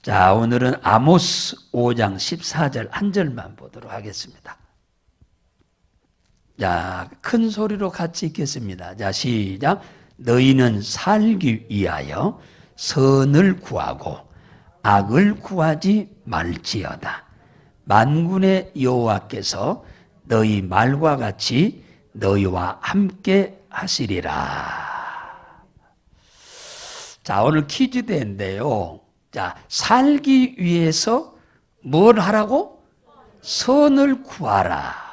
자, 오늘은 아모스 5장 14절 한 절만 보도록 하겠습니다. 자, 큰 소리로 같이 읽겠습니다. 자, 시작. 너희는 살기 위하여 선을 구하고 악을 구하지 말지어다. 만군의 여호와께서 너희 말과 같이 너희와 함께 하시리라. 자, 오늘 퀴즈대인데요. 자, 살기 위해서 뭘 하라고? 선을 구하라.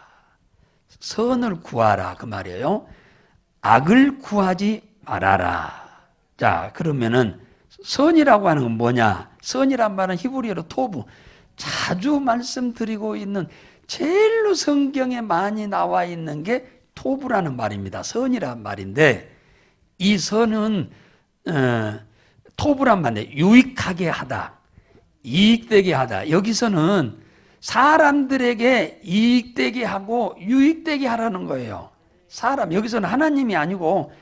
선을 구하라 그 말이에요. 악을 구하지 말아라. 자, 그러면은 선이라고 하는 건 뭐냐? 선이란 말은 히브리어로 토부. 자주 말씀드리고 있는 제일로 성경에 많이 나와 있는 게 토부라는 말입니다. 선이란 말인데 이 선은 토부란 말인데 유익하게 하다, 이익되게 하다. 여기서는 사람들에게 이익되게 하고 유익되게 하라는 거예요. 사람, 여기서는 하나님이 아니고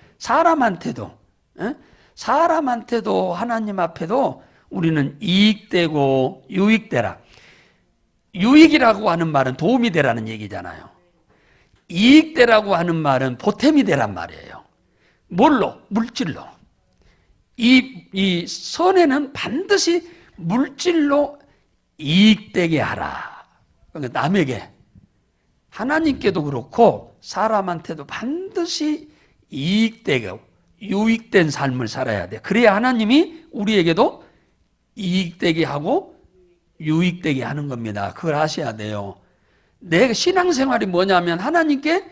사람한테도 하나님 앞에도 우리는 이익되고 유익되라. 유익이라고 하는 말은 도움이 되라는 얘기잖아요. 이익되라고 하는 말은 보탬이 되란 말이에요. 뭘로? 물질로. 이 선에는 반드시 물질로 이익되게 하라. 그러니까 남에게, 하나님께도 그렇고 사람한테도 반드시 이익되고 유익된 삶을 살아야 돼. 그래야 하나님이 우리에게도 이익되게 하고 유익되게 하는 겁니다. 그걸 아셔야 돼요. 내 신앙생활이 뭐냐면 하나님께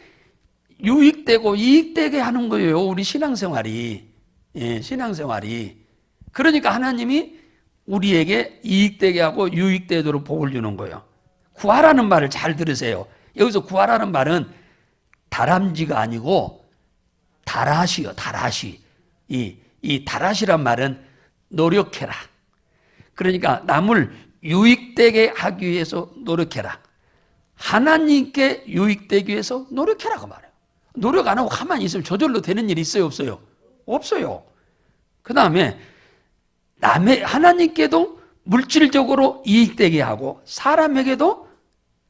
유익되고 이익되게 하는 거예요. 우리 신앙생활이. 예, 신앙생활이. 그러니까 하나님이 우리에게 이익되게 하고 유익되도록 복을 주는 거예요. 구하라는 말을 잘 들으세요. 여기서 구하라는 말은 다람쥐가 아니고 다라시요, 다라시. 이 다라시란 말은 노력해라. 그러니까 남을 유익되게 하기 위해서 노력해라. 하나님께 유익되기 위해서 노력해라 그 말이에요. 노력 안 하고 가만히 있으면 저절로 되는 일이 있어요, 없어요? 없어요. 그 다음에 하나님께도 물질적으로 이익되게 하고 사람에게도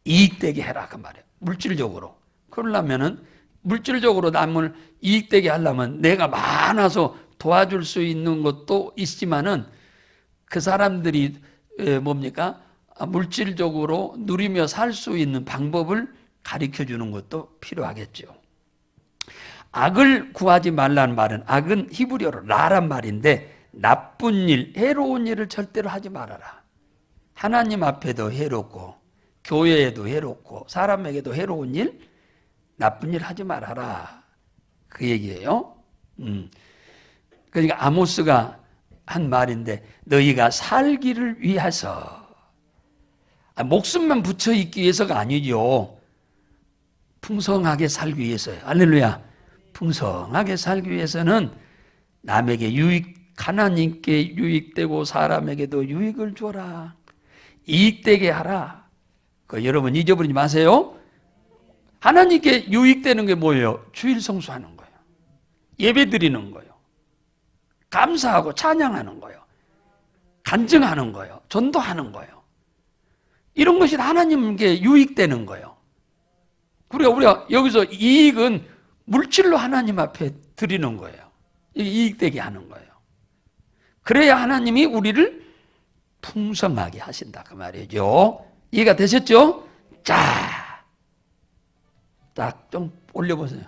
이익되게 해라 그 말이에요. 물질적으로. 그러려면은 물질적으로 남을 이익되게 하려면 내가 많아서 도와줄 수 있는 것도 있지만은 그 사람들이 뭡니까? 물질적으로 누리며 살 수 있는 방법을 가르쳐 주는 것도 필요하겠죠. 악을 구하지 말라는 말은, 악은 히브리어로 라란 말인데 나쁜 일, 해로운 일을 절대로 하지 말아라. 하나님 앞에도 해롭고 교회에도 해롭고 사람에게도 해로운 일, 나쁜 일 하지 말아라. 그 얘기예요. 그러니까 아모스가 한 말인데 너희가 살기를 위해서, 목숨만 붙여 있기 위해서가 아니죠. 풍성하게 살기 위해서요. 할렐루야. 풍성하게 살기 위해서는 남에게 하나님께 유익되고 사람에게도 유익을 줘라. 이익되게 하라. 여러분 잊어버리지 마세요. 하나님께 유익되는 게 뭐예요? 주일 성수하는 거예요. 예배 드리는 거예요. 감사하고 찬양하는 거예요. 간증하는 거예요. 전도하는 거예요. 이런 것이 하나님께 유익되는 거예요. 우리가 여기서 이익은 물질로 하나님 앞에 드리는 거예요. 이익되게 하는 거예요. 그래야 하나님이 우리를 풍성하게 하신다 그 말이죠. 이해가 되셨죠? 자, 딱 좀 올려보세요.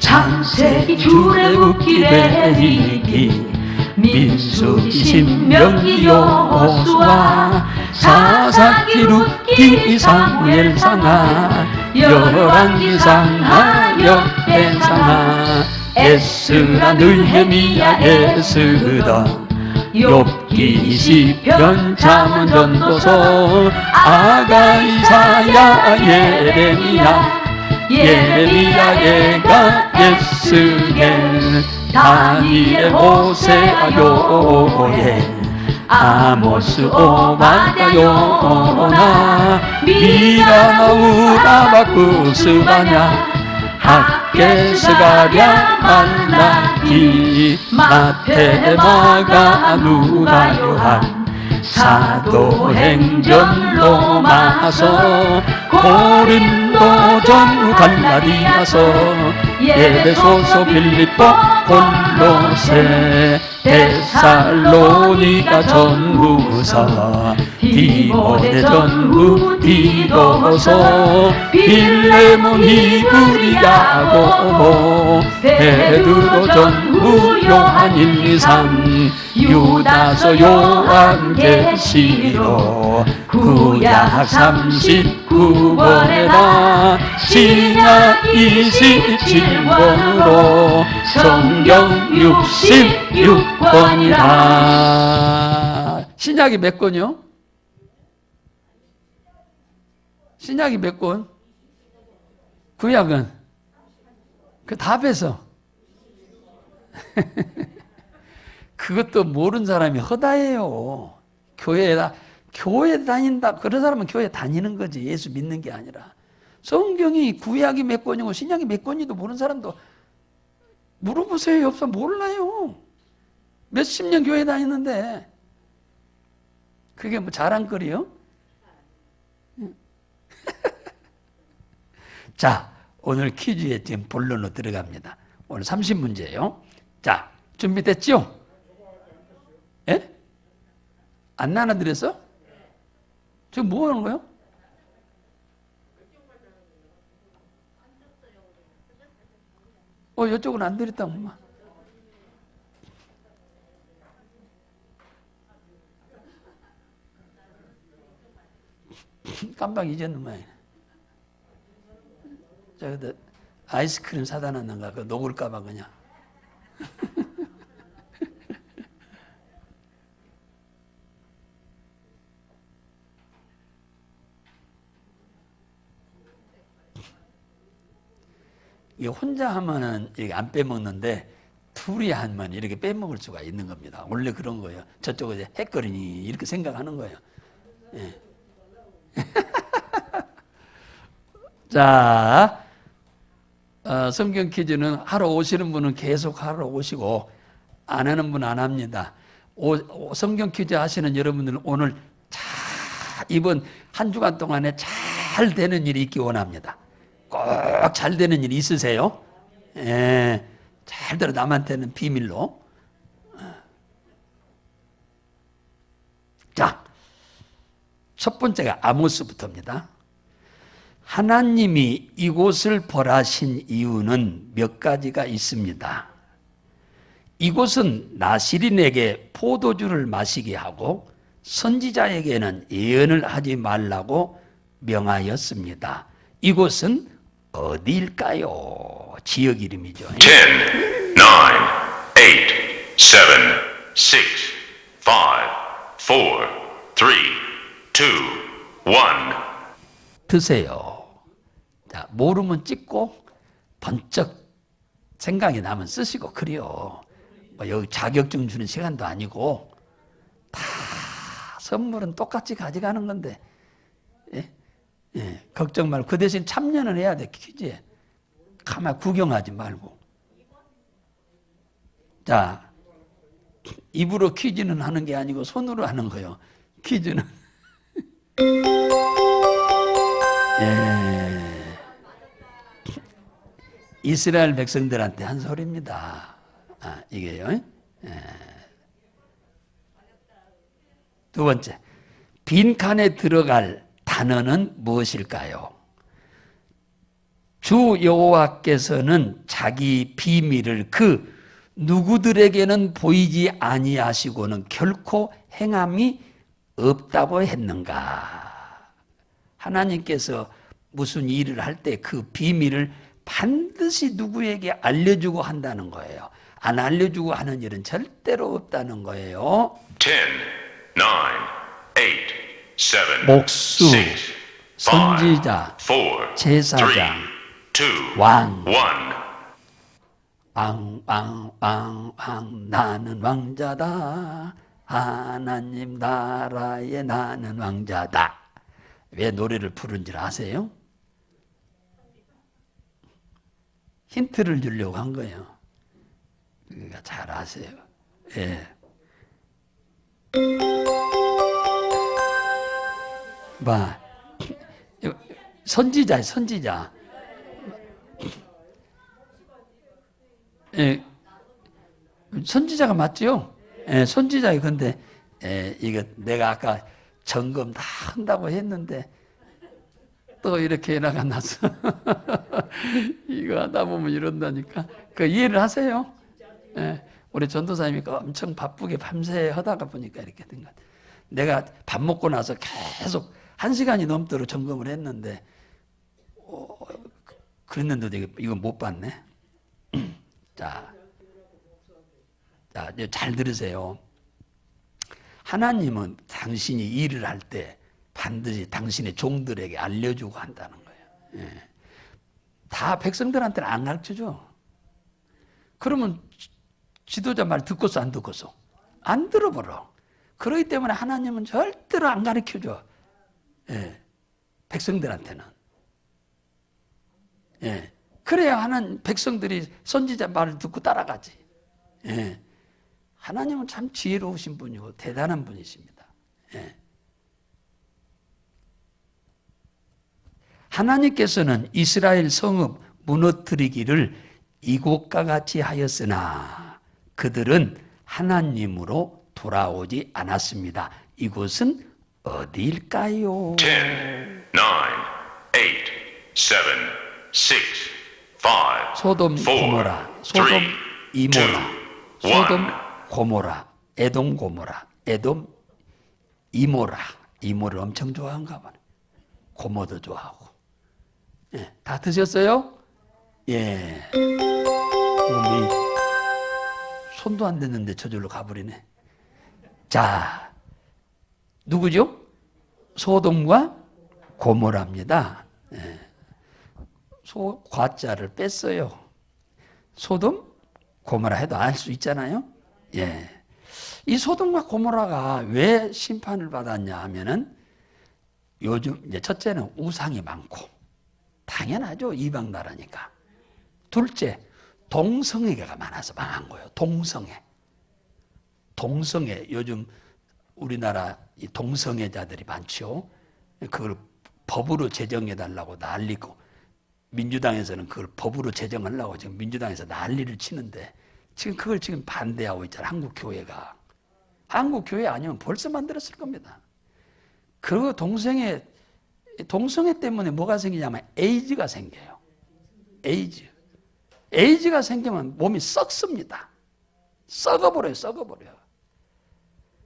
창세기 출애굽기 레위기 민수기 신명기 여호수아 사사기 룻기 사무엘 상하 열왕기 상하 역대 상하 에스라 느헤미야 에스더 욥기 시편 잠언 전도서 아가 이사야 예레미야 예레미야가 에스겔 다니엘 호세아 요엘 아모스 오바댜 요나 미가 나우라 바쿠스 바냐 학계 스가랴 말라기 마기 마태 마가 누가 요한 사도행전 로마서 고린도 전후 갈라디아서 예배소서 빌립보 골로새 데살로니가 전후서 디모데 전후 디도서 빌레몬 히브리 야고보 베드로 전후 요한 1, 2, 3 유다서 요한계시록 구약 39권에다 신약 27권으로 성경 66권이다. 신약이 몇 권이요? 신약이 몇 권? 구약은? 그 답에서 그것도 모르는 사람이 허다해요. 교회 다닌다. 그런 사람은 교회 다니는 거지. 예수 믿는 게 아니라. 성경이 구약이 몇 권이고 신약이 몇 권이도 모르는 사람도 물어보세요. 없어 몰라요. 몇십 년 교회 다니는데 그게 뭐 자랑거리요? 자, 오늘 퀴즈에 지금 본론으로 들어갑니다. 오늘 30문제예요. 자, 준비됐죠? 예? 안 나눠드렸어? 지금 뭐 하는 거예요? 이쪽은 안 드렸다구만. 깜빡 잊었는데. 자, 근데 아이스크림 사다 놨는가? 그 녹을까봐 그냥. 이게 혼자 하면은 이렇게 안 빼먹는데 둘이 하면 이렇게 빼먹을 수가 있는 겁니다. 원래 그런 거예요. 저쪽은 이제 헷거리니 이렇게 생각하는 거예요. 예. 자, 성경 퀴즈는 하러 오시는 분은 계속 하러 오시고 안 하는 분은 안 합니다. 성경 퀴즈 하시는 여러분들은 오늘 이번 한 주간 동안에 잘 되는 일이 있기 원합니다. 꼭 잘 되는 일 있으세요? 예, 잘 들어 남한테는 비밀로. 자, 첫 번째가 아모스부터입니다. 하나님이 이곳을 벌하신 이유는 몇 가지가 있습니다. 이곳은 나시린에게 포도주를 마시게 하고 선지자에게는 예언을 하지 말라고 명하였습니다. 이곳은 어디일까요? 지역 이름이죠. 10, 9, 8, 7, 6, 5, 4, 3, 2, 1. 드세요. 자, 모르면 찍고 번쩍 생각이 나면 쓰시고 그래요. 뭐 여기 자격증 주는 시간도 아니고 다 선물은 똑같이 가져가는 건데 예? 예, 걱정 말고 그 대신 참여는 해야 돼. 퀴즈에 가만 구경하지 말고. 자, 입으로 퀴즈는 하는 게 아니고 손으로 하는 거예요. 퀴즈는 예, 이스라엘 백성들한테 한 소리입니다. 이게요. 예. 두 번째, 빈칸에 들어갈 단어는 무엇일까요? 주 여호와께서는 자기 비밀을 그 누구들에게는 보이지 아니하시고는 결코 행함이 없다고 했는가? 하나님께서 무슨 일을 할 때 그 비밀을 반드시 누구에게 알려주고 한다는 거예요. 안 알려주고 하는 일은 절대로 없다는 거예요. 10, 9, 8, 7, 목수, 6, 5, 선지자, 4, 제사장, 3, 2, 왕. 1. 왕 나는 왕자다. 하나님 나라에 나는 왕자다. 왜 노래를 부른 줄 아세요? 힌트를 주려고 한 거예요. 그러니까 잘 아세요. 예. 봐, 선지자야, 선지자. 예, 선지자가 맞죠? 예, 선지자예요. 근데 이거 내가 아까 점검 다 한다고 했는데 또 이렇게 나가나서 이거 하다 보면 이런다니까. 그 이해를 하세요? 예, 우리 전도사님이 엄청 바쁘게 밤새 하다가 보니까 이렇게 된 것 같아요. 내가 밥 먹고 나서 계속 1시간이 넘도록 점검을 했는데 그랬는데도 이거 못 봤네. 자, 이제 잘 들으세요. 하나님은 당신이 일을 할 때 반드시 당신의 종들에게 알려주고 한다는 거예요. 예. 다 백성들한테는 안 가르쳐줘. 그러면 지도자 말 듣고서 안 듣고서? 안 들어버려. 그렇기 때문에 하나님은 절대로 안 가르쳐줘. 예. 백성들한테는. 예. 그래야 하는 백성들이 선지자 말을 듣고 따라가지. 예. 하나님은 참 지혜로우신 분이고 대단한 분이십니다. 예. 하나님께서는 이스라엘 성읍 무너뜨리기를 이곳과 같이 하였으나 그들은 하나님으로 돌아오지 않았습니다. 이곳은 어디일까요? 10, 9, 8, 7, 6, 5, 소돔 고모라, 소돔 이모라, 소돔 고모라, 에돔 고모라, 에돔 이모라. 이모를 엄청 좋아한가 봐요. 고모도 좋아하고. 예, 다 드셨어요? 예. 손도 안 댔는데 저절로 가버리네. 자, 누구죠? 소돔과 고모라입니다. 예. 과자를 뺐어요. 소돔, 고모라 해도 알 수 있잖아요. 예. 이 소돔과 고모라가 왜 심판을 받았냐 하면은 요즘 이제 첫째는 우상이 많고 당연하죠. 이방 나라니까. 둘째, 동성애가 많아서 망한 거예요. 동성애. 요즘 우리나라 이 동성애자들이 많죠. 그걸 법으로 제정해 달라고 난리고 민주당에서는 그걸 법으로 제정하려고 지금 민주당에서 난리를 치는데 지금 그걸 지금 반대하고 있잖아요. 한국교회가. 한국교회 아니면 벌써 만들었을 겁니다. 그리고 동성애 때문에 뭐가 생기냐면 에이즈가 생겨요. 에이즈가 생기면 몸이 썩습니다. 썩어버려요.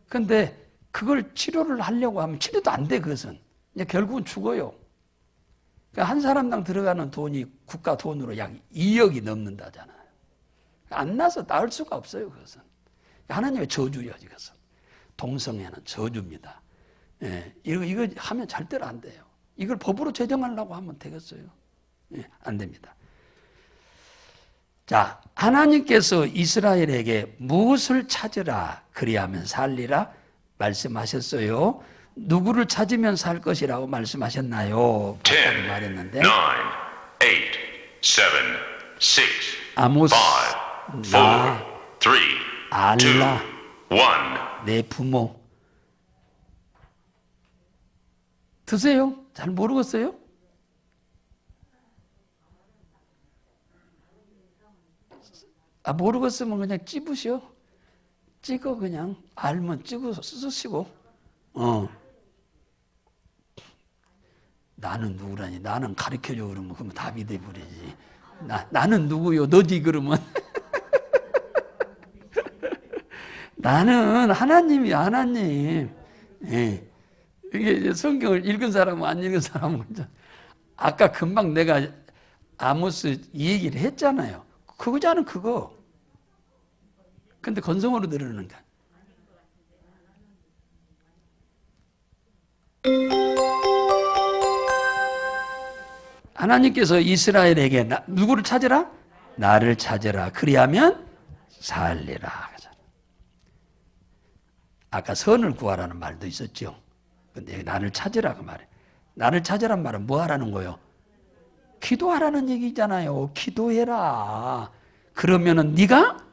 근데 그걸 치료를 하려고 하면 치료도 안 돼, 그것은. 이제 결국은 죽어요. 그러니까 한 사람당 들어가는 돈이 국가 돈으로 약 2억이 넘는다잖아요. 안 나서 나을 수가 없어요, 그것은. 하나님의 저주예요, 이것은. 동성애는 저주입니다. 예, 이거 하면 절대로 안 돼요. 이걸 법으로 제정하려고 하면 되겠어요? 예, 안 됩니다. 자, 하나님께서 이스라엘에게 무엇을 찾으라 그리하면 살리라 말씀하셨어요. 누구를 찾으면 살 것이라고 말씀하셨나요? 10, 말했는데 9, 8, 7, 6, 아모스 5, 나 4, 3, 2, 알라 1. 내 부모 드세요? 잘 모르겠어요? 모르겠으면 그냥 찝으시오. 찍어 그냥 알면 찍어 쓰시고 나는 누구라니 나는 가르쳐줘 그러면 그러면 답이 돼버리지. 나는 누구요? 너지 그러면 나는 하나님이야 하나님. 예. 이게 성경을 읽은 사람은 안 읽은 사람은 아까 금방 내가 아모스 이 얘기를 했잖아요. 그거잖아 그거. 근데 건성으로 들으는 거야. 하나님께서 이스라엘에게 누구를 찾으라? 나를 찾으라. 그리하면 살리라. 아까 선을 구하라는 말도 있었죠. 근데 나를 찾으라 그 말이에요. 나를 찾으란 말은 뭐 하라는 거예요? 기도하라는 얘기잖아요. 기도해라. 그러면은 네가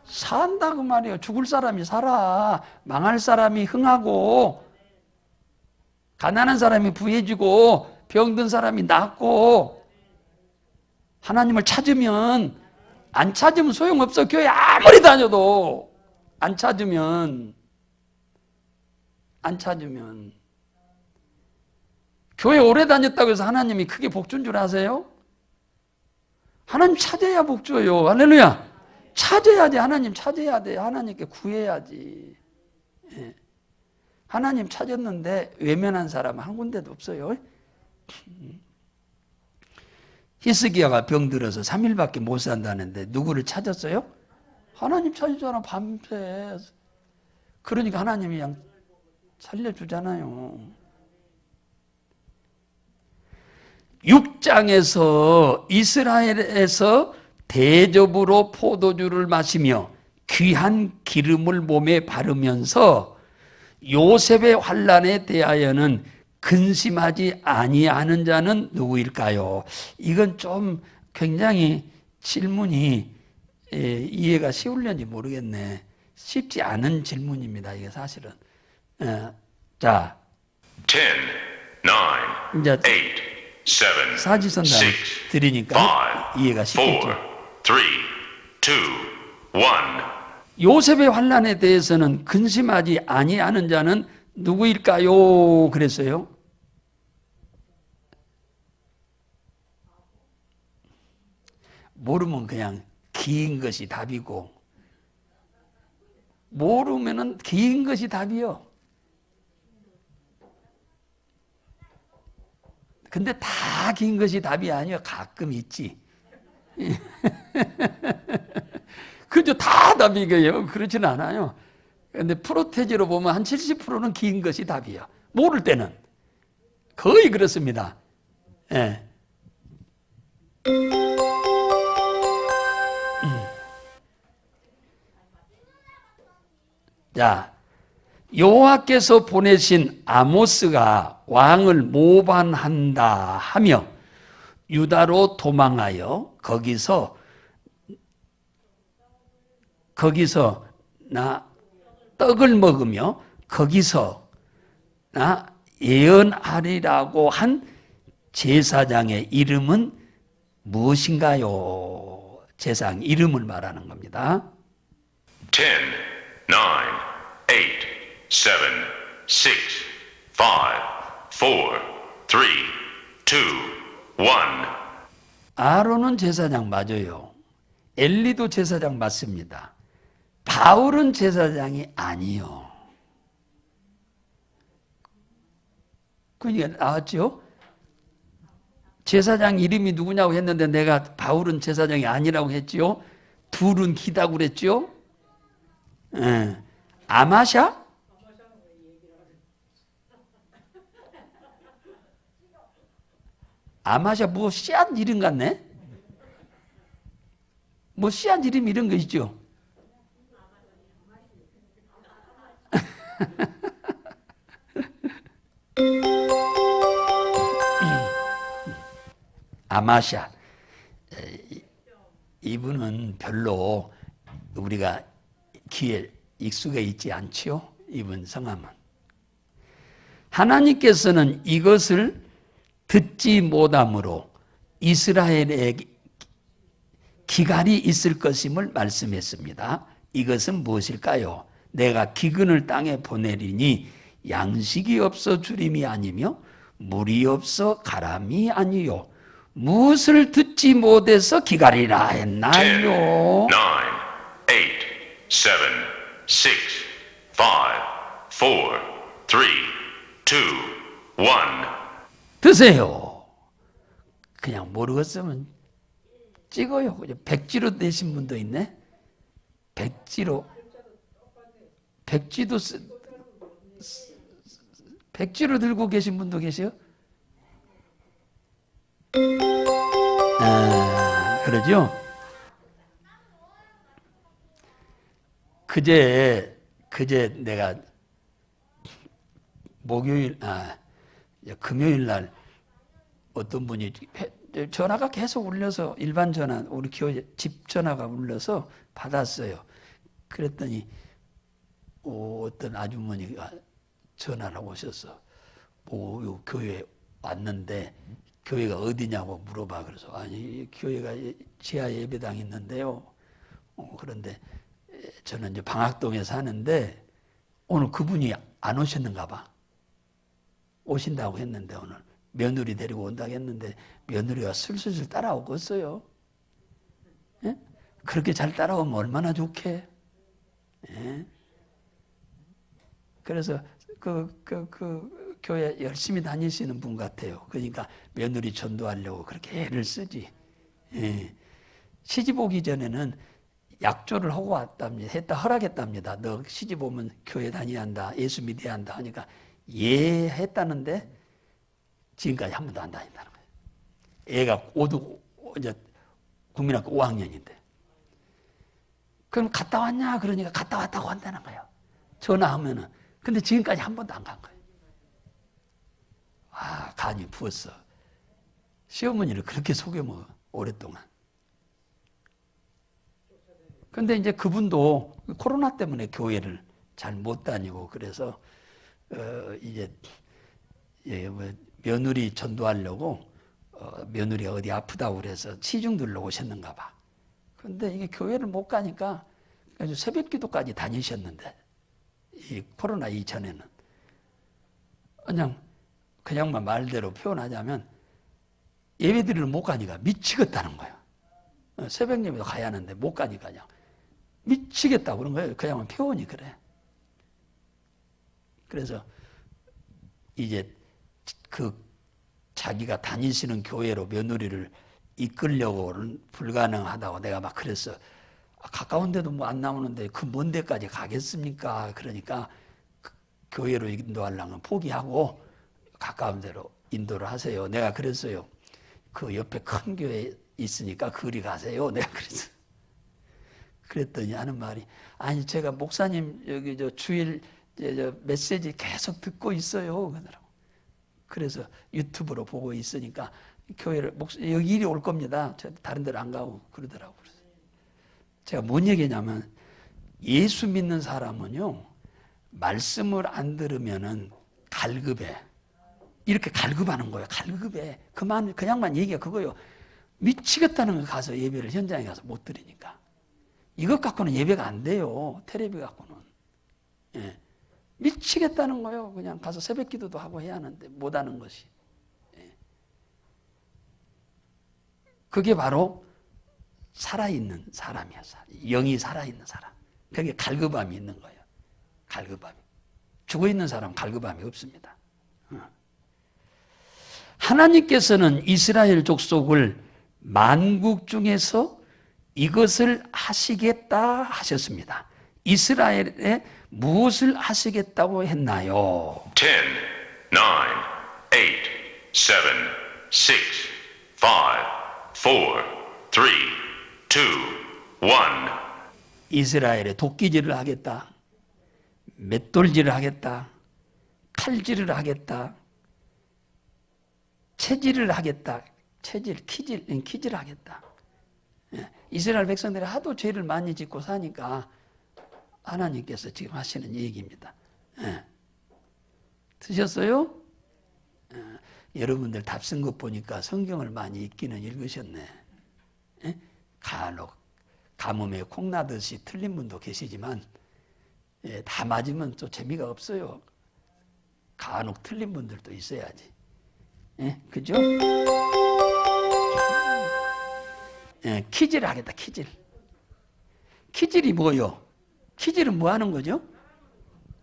산다고 말이에요. 죽을 사람이 살아. 망할 사람이 흥하고, 가난한 사람이 부해지고, 병든 사람이 낫고, 하나님을 찾으면, 안 찾으면 소용없어. 교회 아무리 다녀도 안 찾으면 교회 오래 다녔다고 해서 하나님이 크게 복 준 줄 아세요? 하나님 찾아야 복 줘요. 할렐루야. 찾아야지. 하나님 찾아야 돼. 하나님께 구해야지. 예. 하나님 찾았는데 외면한 사람 한 군데도 없어요. 히스기야가 병들어서 3일밖에 못 산다는데 누구를 찾았어요? 하나님 찾았잖아. 밤새. 그러니까 하나님이 그냥 살려주잖아요. 6장에서 이스라엘에서 대접으로 포도주를 마시며 귀한 기름을 몸에 바르면서 요셉의 환난에 대하여는 근심하지 아니하는 자는 누구일까요? 이건 좀 굉장히 질문이 이해가 쉬울는지 모르겠네. 쉽지 않은 질문입니다. 이게 사실은. 자, 10, 9, 이제 8, 7, 사지선다 6, 드리니까 5, 이해가 4, 쉽겠죠. 3, 2, 1. 요셉의 환난에 대해서는 근심하지 아니하는 자는 누구일까요? 그랬어요. 모르면 그냥 긴 것이 답이고, 모르면은 긴 것이 답이요. 근데 다 긴 것이 답이 아니요. 가끔 있지. 그죠? 다 답이에요. 그렇지는 않아요. 근데 프로테지로 보면 한 70%는 긴 것이 답이에요. 모를 때는. 거의 그렇습니다. 예. 자, 여호와께서 보내신 아모스가 왕을 모반한다 하며 유다로 도망하여 거기서 나 떡을 먹으며 거기서 나 예언하리라고 한 제사장의 이름은 무엇인가요? 제사장 이름을 말하는 겁니다. 10, 9, 8, 7, 6, 5, 4, 3, 2, 1. 아론은 제사장 맞아요. 엘리도 제사장 맞습니다. 바울은 제사장이 아니요. 그러니까 나왔죠? 제사장 이름이 누구냐고 했는데 내가 바울은 제사장이 아니라고 했지요. 둘은 기다고 그랬죠. 예. 아마샤? 아마샤 뭐 씨앗 이름 같네? 뭐 씨앗 이름 이런 거 있죠? 아마샤. 이분은 별로 우리가 귀에 익숙해 있지 않지요? 이분 성함은. 하나님께서는 이것을 듣지 못함으로 이스라엘에 기갈이 있을 것임을 말씀했습니다. 이것은 무엇일까요? 내가 기근을 땅에 보내리니 양식이 없어 주림이 아니며 물이 없어 가람이 아니요. 무엇을 듣지 못해서 기갈이라 10, 했나요? 9, 8, 7, 6, 5, 4, 3, 2, 1. 드세요. 그냥 모르겠으면 찍어요. 백지로 내신 분도 있네. 백지로 백지로 들고 계신 분도 계세요. 그러죠? 그제 내가 금요일 날 어떤 분이 전화가 계속 울려서 일반 전화, 우리 교회 집 전화가 울려서 받았어요. 그랬더니 어떤 아주머니가 전화를 오셔서 요 교회 왔는데 교회가 어디냐고 물어봐. 그래서 아니 교회가 지하 예배당이 있는데요. 그런데 저는 이제 방학동에 사는데 오늘 그분이 안 오셨는가 봐. 오신다고 했는데 오늘 며느리 데리고 온다고 했는데 며느리가 슬슬 따라오고 있어요. 예? 그렇게 잘 따라오면 얼마나 좋게. 예? 그래서 그 교회 열심히 다니시는 분 같아요. 그러니까 며느리 전도하려고 그렇게 애를 쓰지. 예. 시집 오기 전에는 약조를 하고 왔답니다. 허락했답니다. 너 시집 오면 교회 다녀야 한다. 예수 믿어야 한다. 하니까 예 했다는데 지금까지 한 번도 안 다닌다는 거예요. 애가 이제 국민학교 5학년인데. 그럼 갔다 왔냐? 그러니까 갔다 왔다고 한다는 거예요. 전화하면은. 근데 지금까지 한 번도 안 간 거예요. 아, 간이 부었어. 시어머니를 그렇게 속여먹어, 오랫동안. 근데 이제 그분도 코로나 때문에 교회를 잘 못 다니고 그래서 이제 뭐 며느리 전도하려고 며느리가 어디 아프다고 그래서 시중 들러 오셨는가 봐. 근데 이게 교회를 못 가니까 새벽 기도까지 다니셨는데 이 코로나 이전에는 그냥만 말대로 표현하자면 예배드리러 못 가니까 미치겠다는 거예요. 새벽 예배도 가야 하는데 못 가니까 그냥 미치겠다고 그런 거예요. 그냥 표현이 그래. 그래서 이제 자기가 다니시는 교회로 며느리를 이끌려고는 불가능하다고 내가 막 그랬어. 가까운 데도 뭐 안 나오는데 그 먼 데까지 가겠습니까? 그러니까 교회로 인도하려면 포기하고 가까운 데로 인도를 하세요. 내가 그랬어요. 그 옆에 큰 교회 있으니까 그리 가세요. 내가 그랬어. 그랬더니 하는 말이 아니 제가 목사님 여기 주일 메시지 계속 듣고 있어요. 그러더라고. 그래서 유튜브로 보고 있으니까 교회를 여기 이리 올 겁니다. 다른 데로 안 가고 그러더라고. 제가 뭔 얘기냐면 예수 믿는 사람은요 말씀을 안 들으면은 갈급해. 이렇게 갈급하는 거예요. 갈급해. 그냥만 얘기가 그거예요. 미치겠다는 거 가서 예배를 현장에 가서 못 드리니까. 이것 갖고는 예배가 안 돼요. 텔레비 갖고는. 예. 미치겠다는 거예요. 그냥 가서 새벽 기도도 하고 해야 하는데 못 하는 것이. 예. 그게 바로 살아있는 사람이야. 영이 살아있는 사람. 그게 갈급함이 있는 거예요. 갈급함이. 죽어있는 사람은 갈급함이 없습니다. 하나님께서는 이스라엘 족속을 만국 중에서 이것을 하시겠다 하셨습니다. 이스라엘에 무엇을 하시겠다고 했나요? 10, 9, 8, 7, 6, 5, 4, 3, 2, 1. 이스라엘에 도끼질을 하겠다. 맷돌질을 하겠다. 칼질을 하겠다. 체질을 하겠다. 키질을 하겠다. 이스라엘 백성들이 하도 죄를 많이 짓고 사니까 하나님께서 지금 하시는 얘기입니다. 드셨어요? 여러분들 답 쓴 것 보니까 성경을 많이 읽기는 읽으셨네. 간혹 가뭄에 콩나듯이 틀린 분도 계시지만 다 맞으면 또 재미가 없어요. 간혹 틀린 분들도 있어야지. 그죠? 키질 하겠다, 키질. 키질이 뭐요? 키질은 뭐 하는 거죠?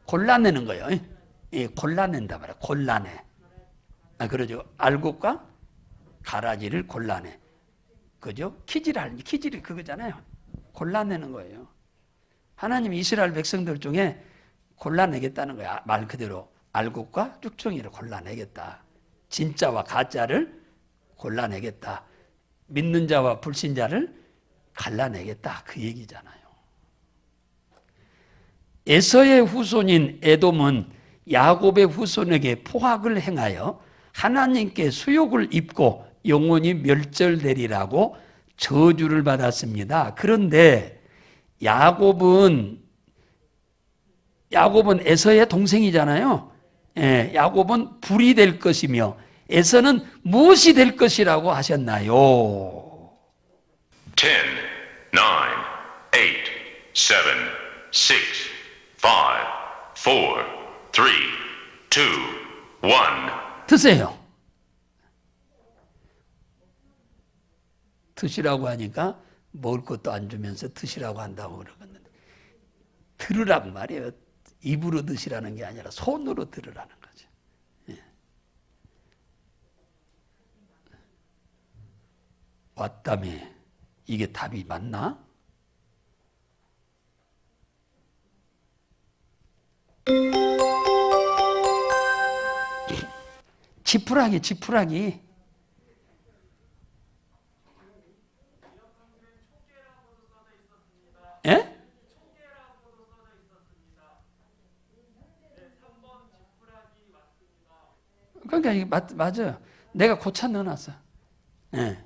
골라내는 거예요. 골라낸다 말이야. 골라내. 그러죠. 알곡과 가라지를 골라내. 그죠? 키질이 그거잖아요. 골라내는 거예요. 하나님이 이스라엘 백성들 중에 골라내겠다는 거야. 말 그대로 알곡과 쭉정이를 골라내겠다. 진짜와 가짜를 골라내겠다. 믿는 자와 불신자를 갈라내겠다. 그 얘기잖아요. 에서의 후손인 에돔은 야곱의 후손에게 포악을 행하여 하나님께 수욕을 입고 영원히 멸절되리라고 저주를 받았습니다. 그런데 야곱은 에서의 동생이잖아요. 예, 야곱은 불이 될 것이며 에서는 무엇이 될 것이라고 하셨나요? 10, 9, 8, 7, 6, 5, 4, 3, 2, 1. 드세요. 드시라고 하니까 먹을 것도 안 주면서 드시라고 한다고 그러겠는데 들으라고 말이에요. 입으로 드시라는 게 아니라 손으로 들으라는 거죠. 예. 왔다며 이게 답이 맞나? 지푸라기. 예? 그러니까 이게 맞아요. 내가 고쳐 넣어놨어. 예.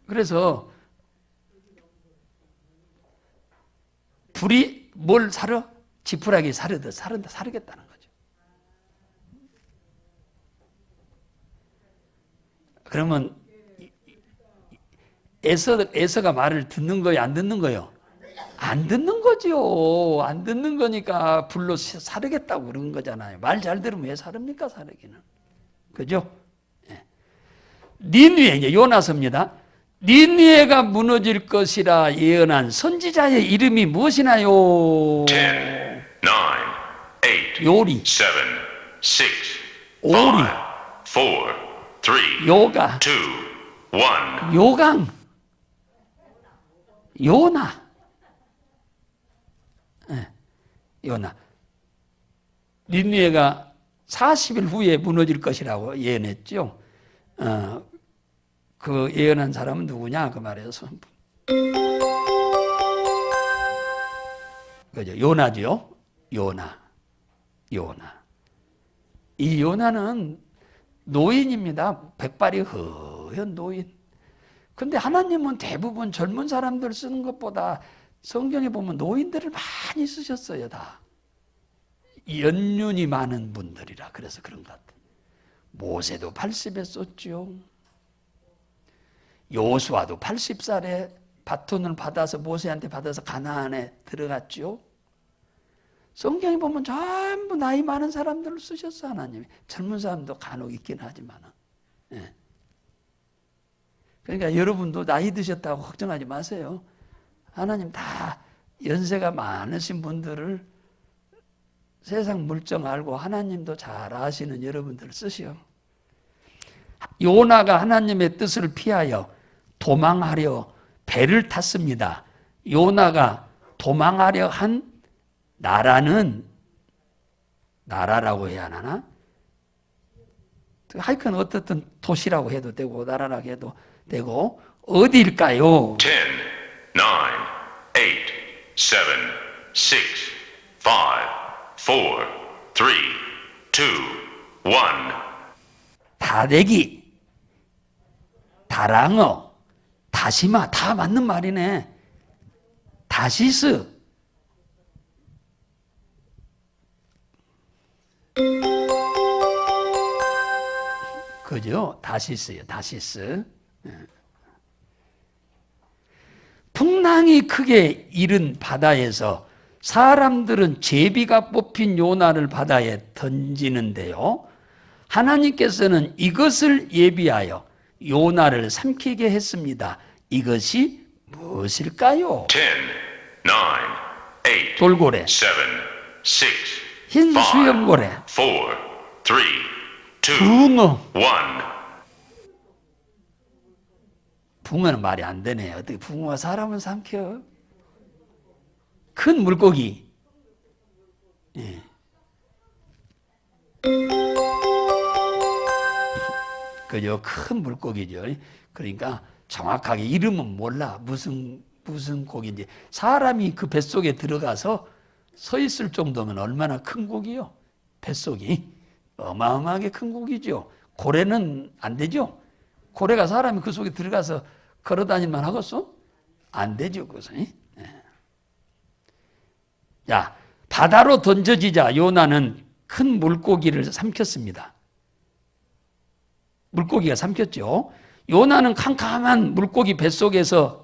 그래서 불이 뭘 사러? 지푸라기 사르겠다는 거죠. 그러면 에서가 말을 듣는 거예요? 안 듣는 거예요? 안 듣는 거죠. 안 듣는 거니까 불로 사르겠다고 그런 거잖아요. 말 잘 들으면 왜 사릅니까? 사르기는. 그죠? 예. 니느웨, 이제 요나서입니다. 니느웨가 무너질 것이라 예언한 선지자의 이름이 무엇이나요? 10, 9, 8, 요리, 7, 6, 5, 오리, 4, 3, 요가, 2, 1. 요강, 요나. 예, 요나. 니느웨가 40일 후에 무너질 것이라고 예언했죠. 그 예언한 사람은 누구냐? 그 말에서. 그죠? 요나죠. 요나. 이 요나는 노인입니다. 백발이 허연 노인. 근데 하나님은 대부분 젊은 사람들 쓰는 것보다 성경에 보면 노인들을 많이 쓰셨어요, 다. 연륜이 많은 분들이라 그래서 그런 것 같아요. 모세도 80에 썼죠. 여호수아도 80살에 바톤을 받아서 모세한테 받아서 가나안에 들어갔죠. 성경에 보면 전부 나이 많은 사람들을 쓰셨어, 하나님이. 젊은 사람도 간혹 있긴 하지만. 예. 그러니까 여러분도 나이 드셨다고 걱정하지 마세요. 하나님 다 연세가 많으신 분들을 세상 물정 알고 하나님도 잘 아시는 여러분들을 쓰시오. 요나가 하나님의 뜻을 피하여 도망하려 배를 탔습니다. 요나가 도망하려 한 나라라고 해야 하나? 하여튼 어떻든 도시라고 해도 되고 나라라고 해도 되고 어디일까요? 10, 9, 8, 7, 6, 5, 4, 3, 2, 1. 다대기, 다랑어, 다시마 다 맞는 말이네. 다시스, 그죠? 다시스요, 다시스. 풍랑이 크게 일은 바다에서 사람들은 제비가 뽑힌 요나를 바다에 던지는데요. 하나님께서는 이것을 예비하여 요나를 삼키게 했습니다. 이것이 무엇일까요? 10, 9, 8, 돌고래, 7, 6, 흰 5, 수염고래, 4, 3, 2, 붕어. 1. 붕어는 말이 안 되네. 어떻게 붕어가 사람을 삼켜? 큰 물고기. 예. 그죠? 큰 물고기죠. 그러니까 정확하게 이름은 몰라. 무슨 고기인지. 사람이 그 뱃속에 들어가서 서 있을 정도면 얼마나 큰 고기요? 뱃속이. 어마어마하게 큰 고기죠. 고래는 안 되죠? 고래가 사람이 그 속에 들어가서 걸어다닐만 하겠어? 안 되죠, 그것은. 자, 바다로 던져지자 요나는 큰 물고기를 삼켰습니다. 물고기가 삼켰죠. 요나는 캄캄한 물고기 뱃속에서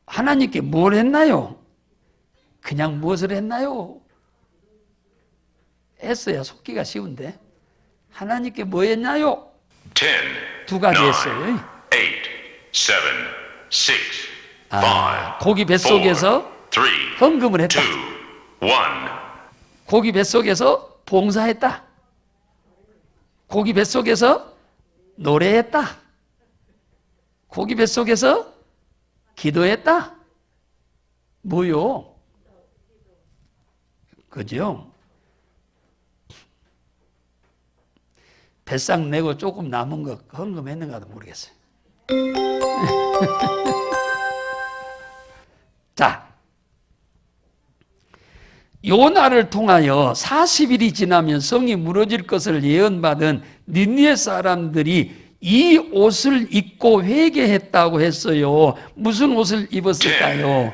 하나님께 뭘 했나요? 그냥 무엇을 했나요? 했어야 속기가 쉬운데 하나님께 뭐 했나요? 10, 두 가지 9, 했어요. 8, 7, 6, 5, 고기 뱃속에서 3, 헌금을 했다. 2, 1. 고기 뱃속에서 봉사했다. 고기 뱃속에서 노래했다. 고기 뱃속에서 기도했다. 뭐요? 그죠? 뱃상 내고 조금 남은 거 헌금했는가도 모르겠어요. 자, 요나를 통하여 40일이 지나면 성이 무너질 것을 예언받은 니느웨 사람들이 이 옷을 입고 회개했다고 했어요. 무슨 옷을 입었을까요?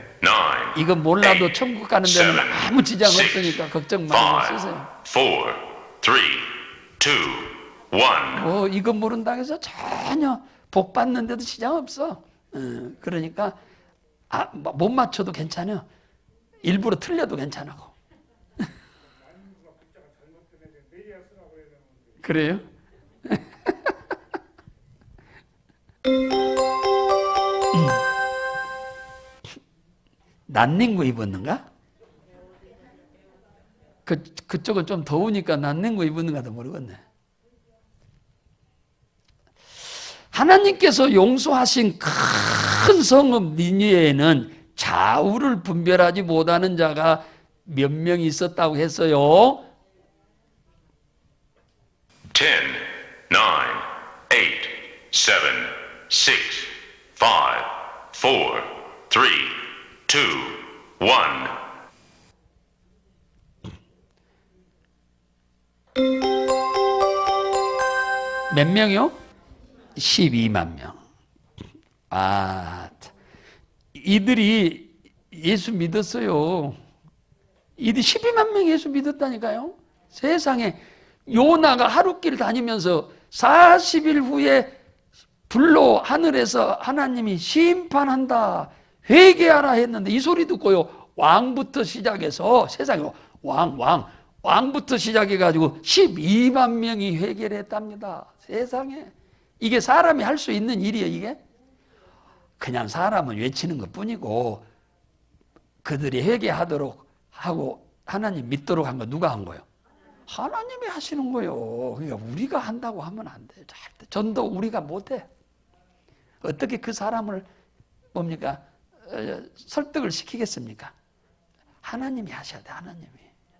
9, 이건 몰라도 천국 가는 데는 아무 지장 없으니까 걱정 말고 쓰세요. 4, 3, 2, 1. 이건 모른다고 해서 전혀 복 받는데도 지장 없어. 그러니까 못 맞춰도 괜찮아. 일부러 틀려도 괜찮고. 그래요? 난닝구 입었는가? 그쪽은 좀 더우니까 난닝구 입었는가도 모르겠네. 하나님께서 용서하신 큰 성읍 니느웨에는 좌우를 분별하지 못하는 자가 몇 명 있었다고 했어요. 10, 9, 8, 7, 6, 5, 4, 3, 2, 1. 몇 명이요? 12만 명. 이들이 예수 믿었어요. 이들이 12만 명이 예수 믿었다니까요. 세상에 요나가 하룻길 다니면서 40일 후에 불로 하늘에서 하나님이 심판한다, 회개하라 했는데 이 소리 듣고요, 왕부터 시작해서 세상에 왕부터 시작해가지고 12만 명이 회개를 했답니다. 세상에 이게 사람이 할 수 있는 일이에요. 이게 그냥 사람은 외치는 것뿐이고 그들이 회개하도록 하고 하나님 믿도록 한 거 누가 한 거예요? 하나님이 하시는 거예요. 그러니까 우리가 한다고 하면 안 돼. 절대. 전도 우리가 못해. 어떻게 그 사람을 뭡니까? 설득을 시키겠습니까? 하나님이 하셔야 돼.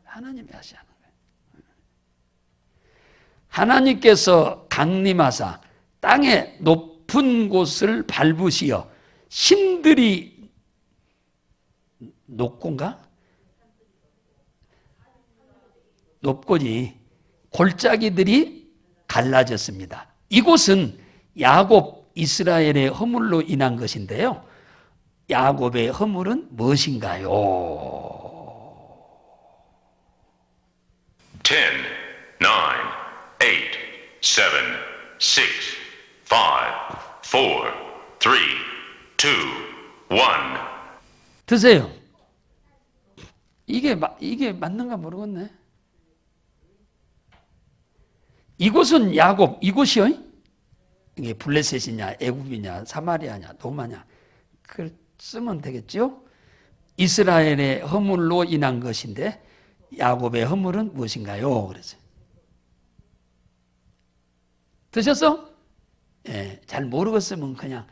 하나님이 하셔야 하는 거예요. 하나님께서 강림하사 땅의 높은 곳을 밟으시어 신들이 높고인가? 높고지 골짜기들이 갈라졌습니다. 이곳은 야곱 이스라엘의 허물로 인한 것인데요. 야곱의 허물은 무엇인가요? 10, 9, 8, 7, 6, 5, 4, 3, 2, 1. 드세요. 이게 맞는가 모르겠네. 이곳은 야곱, 이곳이요? 이게 블레셋이냐, 애굽이냐, 사마리아냐, 도마냐. 그걸 쓰면 되겠죠? 이스라엘의 허물로 인한 것인데 야곱의 허물은 무엇인가요? 그래서 드셨어? 예, 잘 모르겠으면 그냥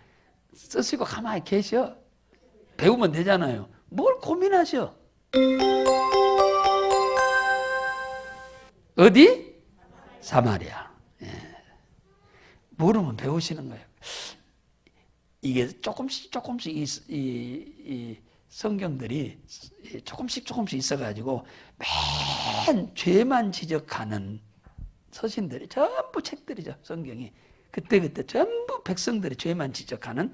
쓰시고 가만히 계셔. 배우면 되잖아요. 뭘 고민하셔? 어디? 사마리아. 예. 모르면 배우시는 거예요. 이게 조금씩 이 성경들이 조금씩 있어가지고 맨 죄만 지적하는 서신들이 전부 책들이죠. 성경이 그때 전부 백성들이 죄만 지적하는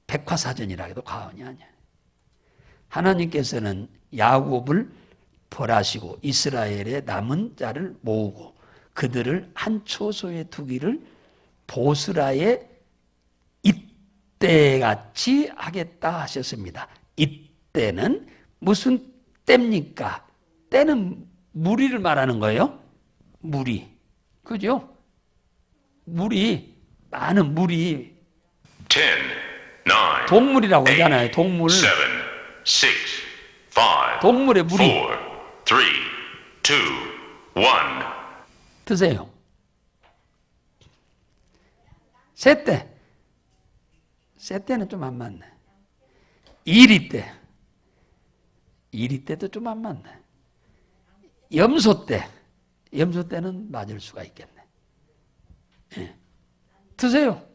백화사전이라 해도 과언이 아니야. 하나님께서는 야곱을 벌하시고 이스라엘의 남은 자를 모으고 그들을 한 초소에 두기를 보스라의 이때같이 하겠다 하셨습니다. 이때는 무슨 때입니까? 때는 무리를 말하는 거예요. 무리. 그죠? 무리. 많은 무리. 10, 9, 동물이라고 하잖아요. 동물. 7, 6, 5, 동물의 무리. 4, 3, 2, 1. 드세요. 셋대. 셋대는 좀 안 맞네. 이리대. 이리대도 좀 안 맞네. 염소대. 염소대는 맞을 수가 있겠네. 예. 드세요.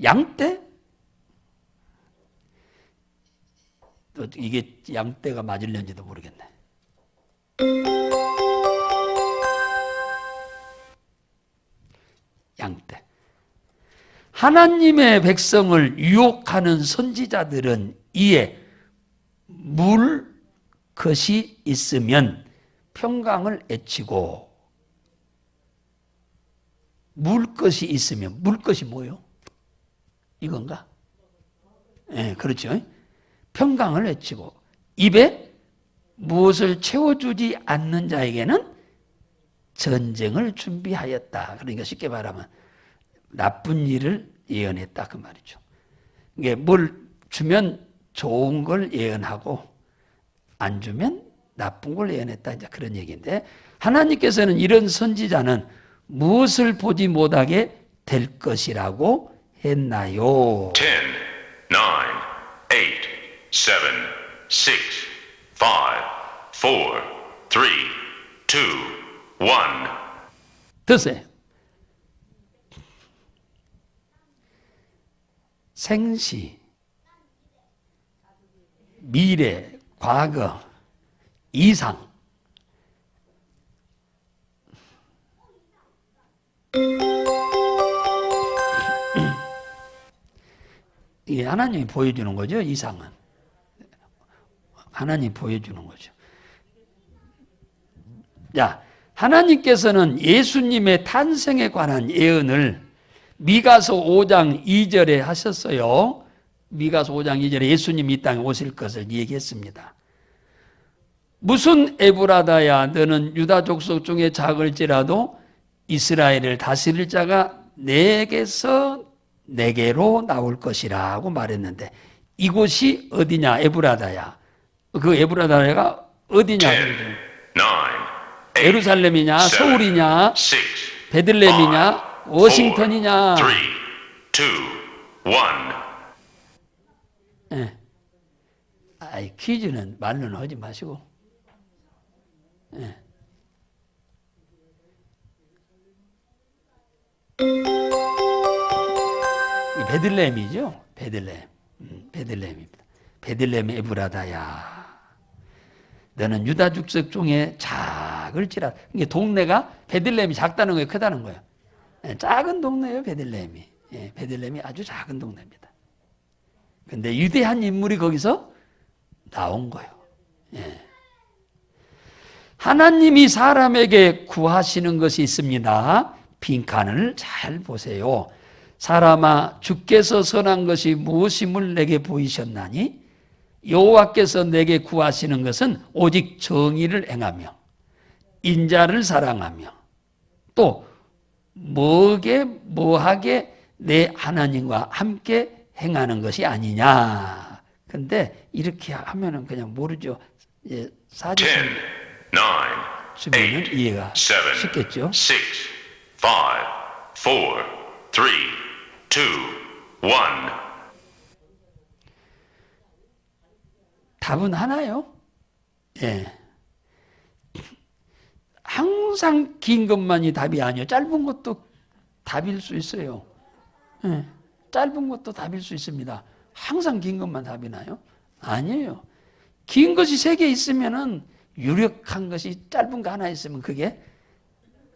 양대? 또 이게 양대가 맞을는지도 모르겠네. 양대. 하나님의 백성을 유혹하는 선지자들은 이에 물 것이 있으면 평강을 애치고 물 것이 있으면 물 것이 뭐요? 이건가? 예, 그렇죠. 평강을 외치고 입에 무엇을 채워주지 않는 자에게는 전쟁을 준비하였다. 그러니까 쉽게 말하면 나쁜 일을 예언했다 그 말이죠. 이게 뭘 주면 좋은 걸 예언하고 안 주면 나쁜 걸 예언했다 이제 그런 얘기인데 하나님께서는 이런 선지자는 무엇을 보지 못하게 될 것이라고 했나요? 10, 9, 8, 7, 6, 5, 4, 3, 2, 1. 드세요. 생시, 미래, 과거, 이상. 이게 하나님이 보여주는 거죠, 이상은. 하나님이 보여주는 거죠. 자, 하나님께서는 예수님의 탄생에 관한 예언을 미가서 5장 2절에 하셨어요. 미가서 5장 2절에 예수님이 이 땅에 오실 것을 얘기했습니다. 무슨 에브라다야 너는 유다 족속 중에 작을지라도 이스라엘을 다스릴 자가 내게서 내게로 나올 것이라고 말했는데 이곳이 어디냐 에브라다야. 그 에브라다야가 어디냐 10, 9, 8, 예루살렘이냐 서울이냐 6, 베들레헴이냐 워싱턴이냐 3, 2, 1. 예. 아이, 퀴즈는 말로는 하지 마시고 예. 베들레헴이죠. 베들레헴. 베들레헴입니다. 베들레헴 에브라다야. 너는 유다 족속 중에 작을지라. 이게 동네가 베들레헴이 작다는 거예요, 크다는 거예요. 예, 작은 동네예요, 베들레헴이. 예, 베들레헴이 아주 작은 동네입니다. 근데 위대한 인물이 거기서 나온 거예요. 예. 하나님이 사람에게 구하시는 것이 있습니다. 빈칸을 잘 보세요. 사람아 주께서 선한 것이 무엇임을 내게 보이셨나니 여호와께서 내게 구하시는 것은 오직 정의를 행하며 인자를 사랑하며 또 뭐하게 내 하나님과 함께 행하는 것이 아니냐. 근데 이렇게 하면은 그냥 모르죠. 예, 10, 사진 9, 주면은 8, 이해가 7, 쉽겠죠. 6, 5, 4, 3, 2, 1. 답은 하나요. 예. 항상 긴 것만이 답이 아니에요. 짧은 것도 답일 수 있어요. 예. 짧은 것도 답일 수 있습니다. 항상 긴 것만 답이 나요? 아니에요. 긴 것이 3개 있으면은 유력한 것이 짧은 거 하나 있으면 그게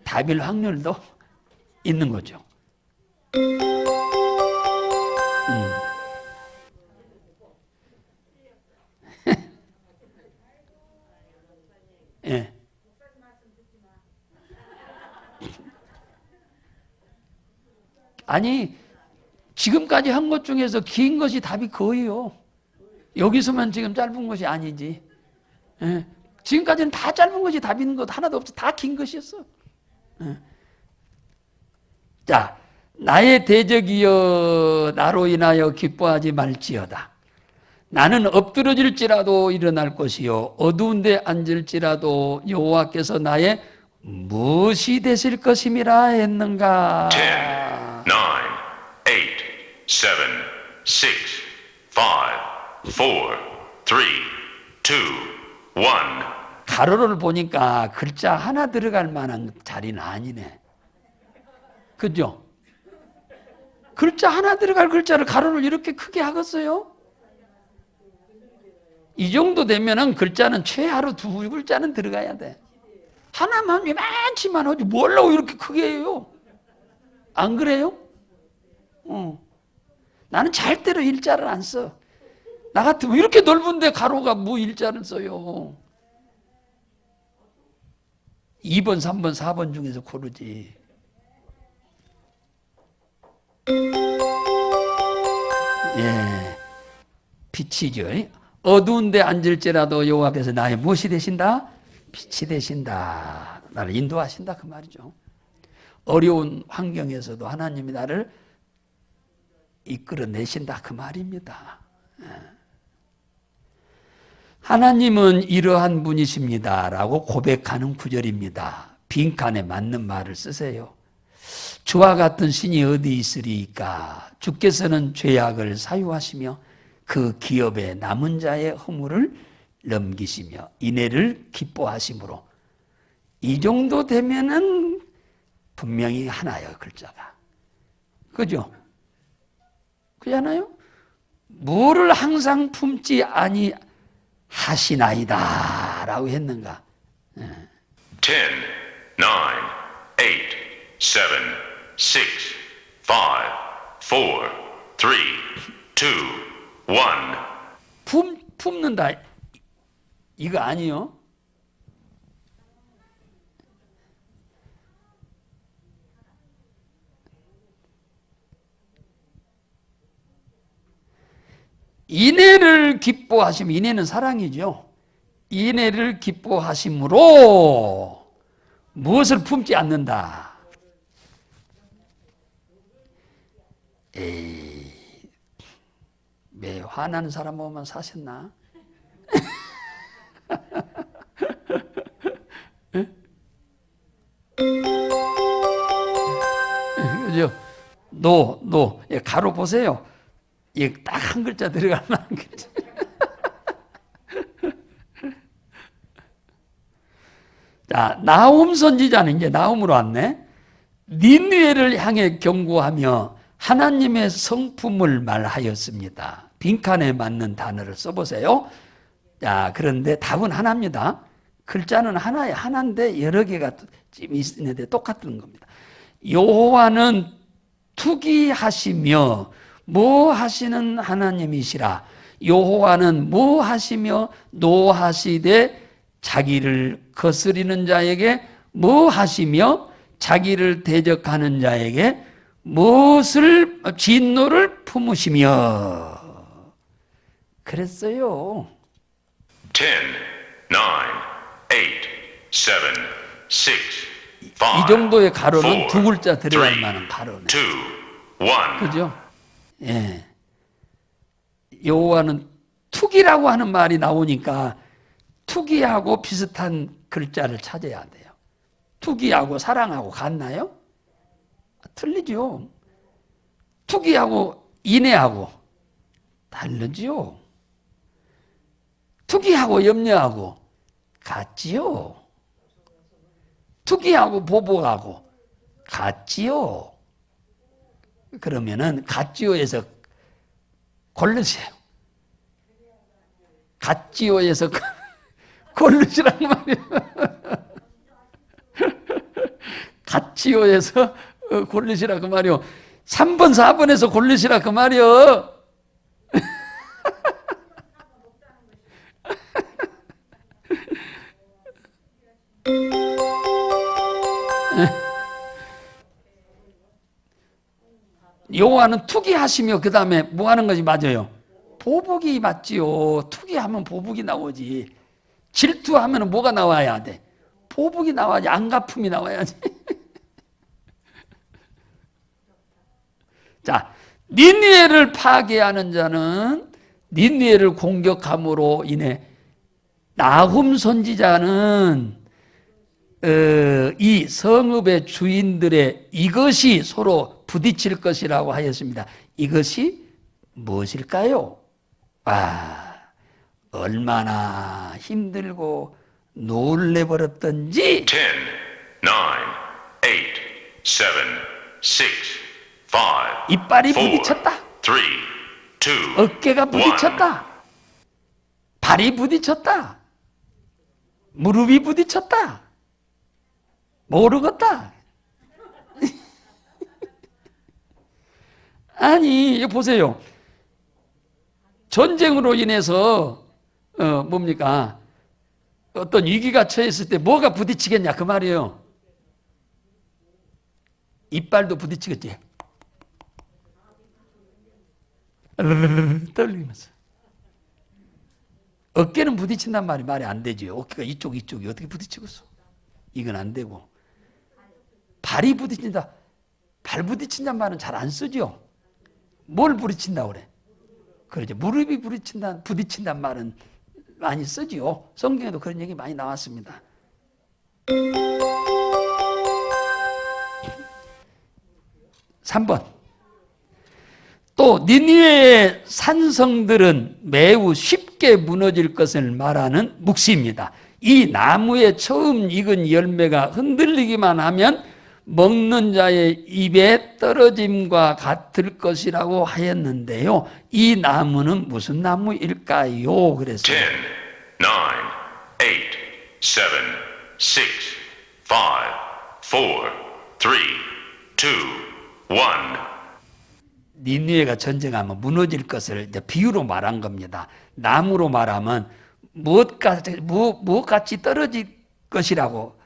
답일 확률도 있는 거죠. 아니, 지금까지 한 것 중에서 긴 것이 답이 거의요. 여기서만 지금 짧은 것이 아니지. 예. 지금까지는 다 짧은 것이 답인 것 하나도 없어. 다 긴 것이었어. 예. 자, 나의 대적이여 나로 인하여 기뻐하지 말지어다. 나는 엎드러질지라도 일어날 것이요 어두운 데 앉을지라도 여호와께서 나의 무엇이 되실 것임이라 했는가. 10, 9, 8, 7, 6, 5, 4, 3, 2, 1. 가로를 보니까 글자 하나 들어갈 만한 자리는 아니네. 그죠? 글자 하나 들어갈 글자를 가로를 이렇게 크게 하겠어요? 이 정도 되면은 글자는 최하로 두 글자는 들어가야 돼. 하나만 이만치만 하지 뭘라고 이렇게 크게 해요? 안 그래요? 나는 절대로 일자를 안 써. 나 같으면 이렇게 넓은데 가로가 뭐 일자를 써요? 2번, 3번, 4번 중에서 고르지. 예, 빛이죠. 어두운 데 앉을지라도 여호와께서 나의 무엇이 되신다? 빛이 되신다. 나를 인도하신다 그 말이죠. 어려운 환경에서도 하나님이 나를 이끌어내신다 그 말입니다. 하나님은 이러한 분이십니다 라고 고백하는 구절입니다. 빈칸에 맞는 말을 쓰세요. 주와 같은 신이 어디 있으리까? 주께서는 죄악을 사유하시며 그 기업에 남은 자의 허물을 넘기시며 인애를 기뻐하심으로. 이 정도 되면은 분명히 하나예요, 글자가. 그죠? 그렇잖아요? 뭐를 항상 품지 아니하시나이다 라고 했는가? 10, 9, 8, 7, 6, 5, 4, 3, 2, 1. 품는다. 이거 아니요. 인애를 기뻐하심, 인애는 사랑이죠. 인애를 기뻐하심으로 무엇을 품지 않는다. 에이, 매 화나는 사람 보면 사셨나? 그죠? 예, 가로 보세요. 예, 딱 한 글자 들어갈 만한 글자. 자, 나훔 선지자는 이제 나훔으로 왔네. 니느웨를 향해 경고하며 하나님의 성품을 말하였습니다. 빈칸에 맞는 단어를 써보세요. 자, 그런데 답은 하나입니다. 글자는 하나에 하나인데 여러 개가 있는데 똑같은 겁니다. 여호와는 투기하시며 뭐 하시는 하나님이시라. 여호와는 뭐 하시며 노하시되 자기를 거스리는 자에게 뭐 하시며 자기를 대적하는 자에게 무엇을 진노를 품으시며 그랬어요. 10, 9, 8, 7, 6, 5, 이 정도의 가로는 4, 두 글자 들어갈 3, 만한 가로네. 2, 1. 그죠? 예. 여호와는 투기라고 하는 말이 나오니까 투기하고 비슷한 글자를 찾아야 돼요. 투기하고 사랑하고 같나요? 틀리죠. 투기하고 인애하고 다르지요. 투기하고 염려하고 같지요. 투기하고 보복하고 같지요. 그러면은 같지요에서 고르세요. 같지요에서 고르시란 말이에요. 같지요에서 고르시라 그 말이요. 3번, 4번에서 고르시라 그 말이요. 여호와는 투기하시며 그 다음에 뭐 하는 것이 맞아요? 보복이 맞지요. 투기하면 보복이 나오지. 질투하면 뭐가 나와야 돼? 보복이 나와야지. 안갚음이 나와야지. 자, 니느웨를 파괴하는 자는 니느웨를 공격함으로 인해 나훔 선지자는 이 성읍의 주인들의 이것이 서로 부딪힐 것이라고 하였습니다. 이것이 무엇일까요? 얼마나 힘들고 놀래버렸던지. 10, 9, 8, 7, 6, 5, 이빨이 4, 부딪혔다. 3, 2, 어깨가 부딪혔다. 발이 부딪혔다. 무릎이 부딪혔다. 모르겠다. 아니, 이거 보세요. 전쟁으로 인해서 뭡니까? 어떤 위기가 처했을 때 뭐가 부딪히겠냐 그 말이에요. 이빨도 부딪히겠지. 떨리면서. 어깨는 부딪힌단 말이 안 되죠. 어깨가 이쪽이 어떻게 부딪히겠어? 이건 안 되고. 발이 부딪힌다. 발 부딪힌단 말은 잘 안 쓰죠. 뭘 부딪힌다 그래? 그러죠. 무릎이 부딪힌단 말은 많이 쓰지요. 성경에도 그런 얘기 많이 나왔습니다. 3번. 또 니느웨의 산성들은 매우 쉽게 무너질 것을 말하는 묵시입니다. 이 나무에 처음 익은 열매가 흔들리기만 하면 먹는 자의 입에 떨어짐과 같을 것이라고 하였는데요. 이 나무는 무슨 나무일까요? 그래서 10, 9, 8, 7, 6, 5, 4, 3, 2, 1. 니느웨가 전쟁하면 무너질 것을 이제 비유로 말한 겁니다. 나무로 말하면 무엇같이 떨어질 것이라고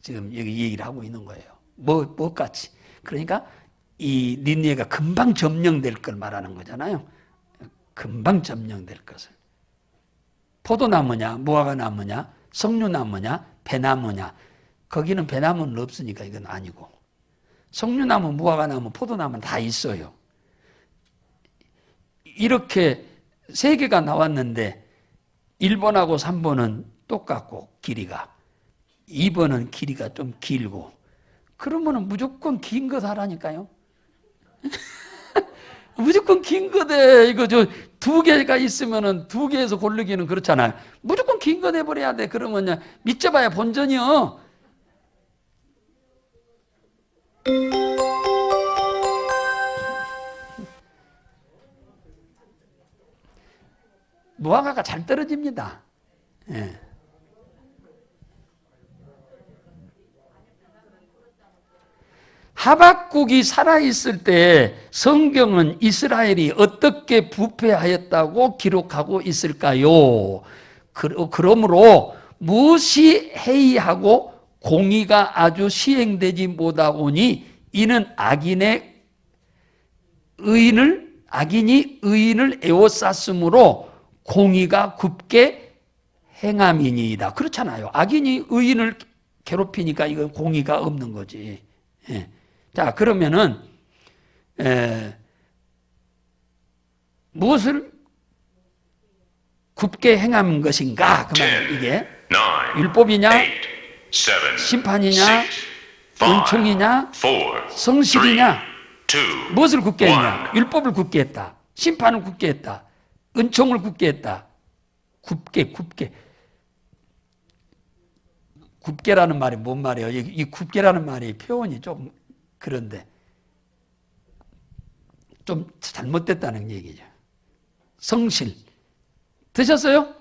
지금 여기 얘기를 하고 있는 거예요. 무엇같이. 그러니까 이 니느웨가 금방 점령될 걸 말하는 거잖아요. 금방 점령될 것을. 포도나무냐, 무화과나무냐, 석류나무냐, 배나무냐. 거기는 배나무는 없으니까 이건 아니고. 석류나무, 무화과나무, 포도나무는 다 있어요. 이렇게 세 개가 나왔는데 1번하고 3번은 똑같고 길이가 2번은 길이가 좀 길고 그러면 무조건 긴 거 하라니까요. 무조건 긴 거대. 이거 두 개가 있으면은 두 개에서 고르기는 그렇잖아요. 무조건 긴 거 내버려야 돼. 그러면 밑져봐야 본전이요. 무화과가 잘 떨어집니다. 예. 하박국이 살아있을 때 성경은 이스라엘이 어떻게 부패하였다고 기록하고 있을까요? 그러므로 무엇이 해이하고 공의가 아주 시행되지 못하오니 이는 악인이 의인을 에워쌌으므로 공의가 굽게 행함이니이다. 그렇잖아요. 악인이 의인을 괴롭히니까 이건 공의가 없는 거지. 예. 자, 그러면은 무엇을 굽게 행한 것인가? 그 말은 이게 율법이냐, 심판이냐, 은총이냐, 성실이냐, 무엇을 굽게 했냐? 율법을 굽게 했다. 심판을 굽게 했다. 은총을 굽게 했다. 굽게라는 말이 뭔 말이에요? 이 굽게라는 말이 표현이 좀 그런데 좀 잘못됐다는 얘기죠. 성실. 드셨어요?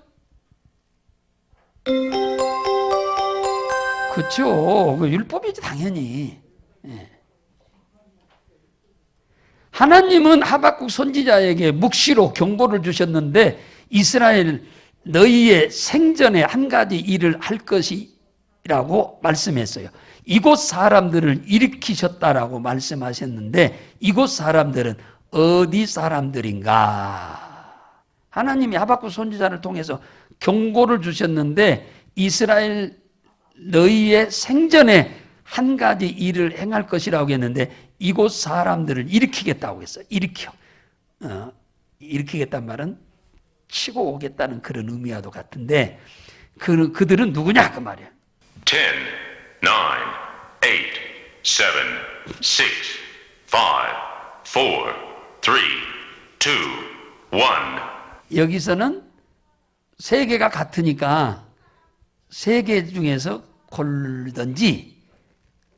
그렇죠. 율법이지 당연히. 예. 하나님은 하박국 선지자에게 묵시로 경고를 주셨는데 이스라엘 너희의 생전에 한 가지 일을 할 것이라고 말씀했어요. 이곳 사람들을 일으키셨다라고 말씀하셨는데 이곳 사람들은 어디 사람들인가? 하나님이 하박국 선지자를 통해서 경고를 주셨는데 이스라엘 너희의 생전에 한 가지 일을 행할 것이라고 했는데 이곳 사람들을 일으키겠다고 했어요. 일으키겠다는 말은 치고 오겠다는 그런 의미와도 같은데 그들은 누구냐 그 말이야. 10, 9, 8, 7, 6, 5, 4, 3, 2, 1. 여기서는 세 개가 같으니까 세 개 중에서 고르든지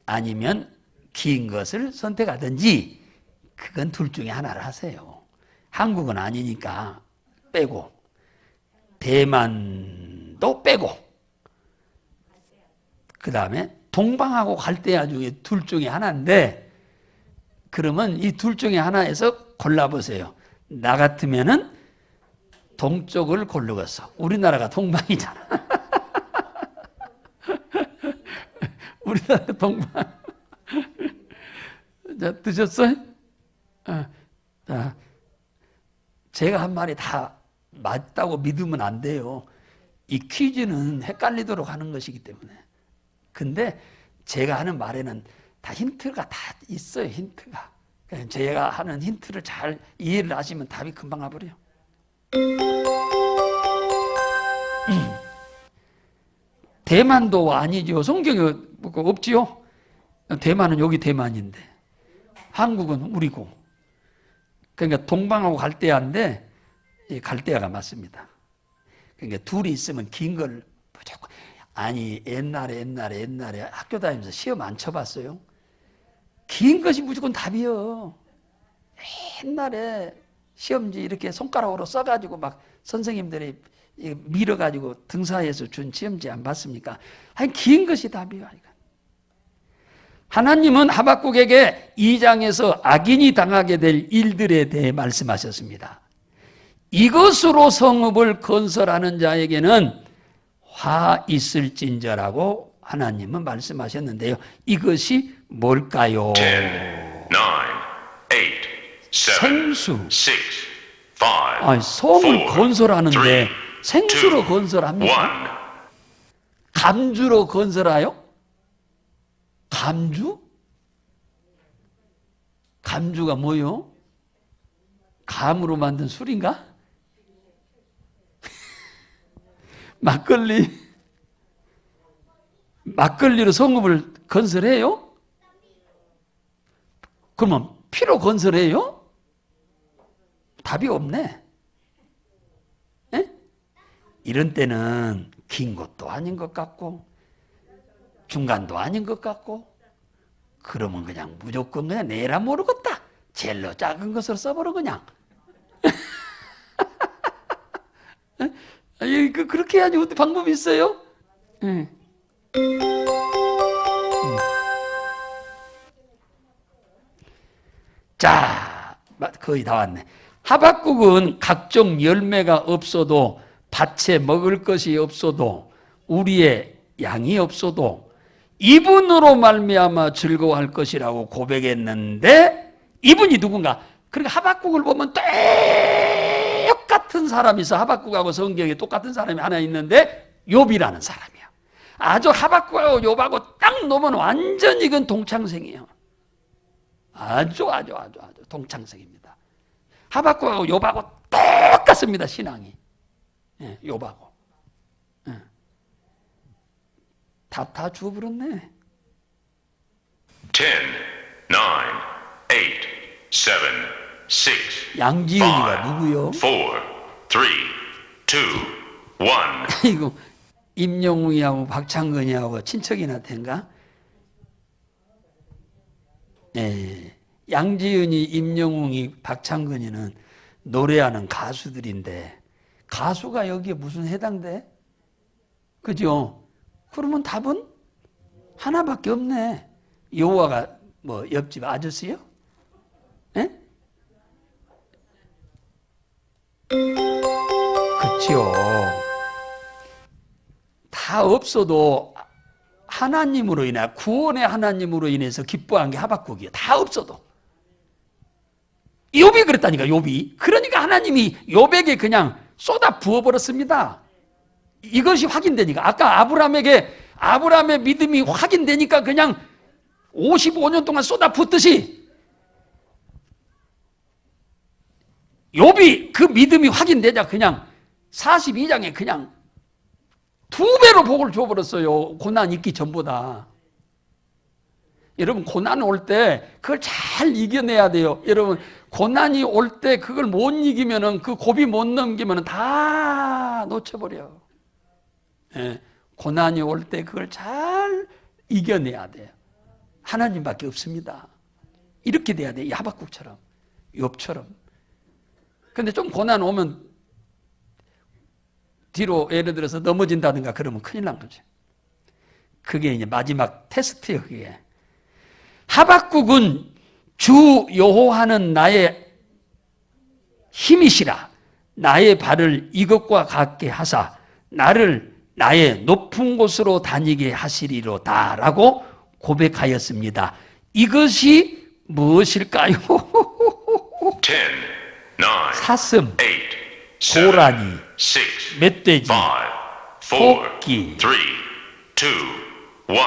아니면 긴 것을 선택하든지 그건 둘 중에 하나를 하세요. 한국은 아니니까 빼고 대만도 빼고 그 다음에 동방하고 갈대아 중에 둘 중에 하나인데 그러면 이 둘 중에 하나에서 골라보세요. 나 같으면은 동쪽을 고르겠어. 우리나라가 동방이잖아. 우리나라 동방. 자, 드셨어요? 자, 제가 한 말이 다 맞다고 믿으면 안 돼요. 이 퀴즈는 헷갈리도록 하는 것이기 때문에. 근데 제가 하는 말에는 다 힌트가 다 있어요, 힌트가. 제가 하는 힌트를 잘 이해를 하시면 답이 금방 와버려요. 대만도 아니죠. 성경에 없지요. 대만은 여기 대만인데 한국은 우리고. 그러니까 동방하고 갈대아인데 갈대아가 맞습니다. 그러니까 둘이 있으면 긴 걸 무조건. 아니 옛날에 학교 다니면서 시험 안 쳐봤어요? 긴 것이 무조건 답이요. 옛날에 시험지 이렇게 손가락으로 써가지고 막 선생님들이 밀어가지고 등사해서 준 시험지 안 봤습니까? 아니 긴 것이 답이요. 하나님은 하박국에게 2장에서 악인이 당하게 될 일들에 대해 말씀하셨습니다. 이것으로 성읍을 건설하는 자에게는 화 있을진저라고 하나님은 말씀하셨는데요. 이것이 뭘까요? 10, 9, 8, 7, 생수. 6, 5, 아니, 성을 4, 건설하는데 3, 생수로 2, 건설합니까? 감주로 건설하요? 감주? 감주가 뭐요? 감으로 만든 술인가? 막걸리로 성읍을 건설해요? 그러면 피로 건설해요? 답이 없네. 에? 이런 때는 긴 것도 아닌 것 같고 중간도 아닌 것 같고 그러면 그냥 무조건 그냥 내라 모르겠다. 젤로 작은 것으로 써버려 그냥. 그렇게 해야지 어떻게 방법이 있어요? 자, 거의 다 왔네. 하박국은 각종 열매가 없어도 밭에 먹을 것이 없어도 우리의 양이 없어도 이분으로 말미암아 즐거워할 것이라고 고백했는데 이분이 누군가? 그러니까 하박국을 보면 똑같은 사람이 있어. 하박국하고 성경에 똑같은 사람이 하나 있는데 욥이라는 사람이야. 아주 하박국하고 욥하고 딱 놓으면 완전 이건 동창생이에요. 아주 동창생입니다. 하박국하고 욥하고 똑같습니다. 신앙이. 예, 욥하고. 예. 다 주워버렸네. 10, 9, 8, 7, 6, 양지은이가 누구요? 4, 3, 2, 1. 이거 임영웅이하고 박창근이하고 친척이나 된가? 예. 양지은이, 임영웅이, 박창근이는 노래하는 가수들인데 가수가 여기에 무슨 해당돼? 그죠? 그러면 답은 하나밖에 없네. 여호와가 뭐 옆집 아저씨요? 예? 그렇죠. 다 없어도 하나님으로 인해 구원의 하나님으로 인해서 기뻐한 게 하박국이에요. 다 없어도. 욥이 그랬다니까, 욥이. 그러니까 하나님이 욥에게 그냥 쏟아 부어버렸습니다. 이것이 확인되니까. 아까 아브라함의 믿음이 확인되니까 그냥 55년 동안 쏟아 붓듯이 욥이 그 믿음이 확인되자 그냥 42장에 그냥 2배로 복을 줘버렸어요. 고난 있기 전보다. 여러분, 고난 올 때 그걸 잘 이겨내야 돼요. 여러분, 고난이 올 때 그걸 못 이기면은, 그 고비 못 넘기면은 다 놓쳐버려. 예, 고난이 올 때 그걸 잘 이겨내야 돼요. 하나님밖에 없습니다. 이렇게 돼야 돼요. 하박국처럼, 욥처럼. 근데 좀 고난 오면 뒤로 예를 들어서 넘어진다든가 그러면 큰일 난 거죠. 그게 이제 마지막 테스트예요, 그게. 하박국은 주 여호와는 나의 힘이시라. 나의 발을 이것과 같게 하사 나를 나의 높은 곳으로 다니게 하시리로다 라고 고백하였습니다. 이것이 무엇일까요? 10, 9, 사슴, 8, 7, 고라니, 6, 멧돼지, 5, 4, 토끼. 3, 2, 1.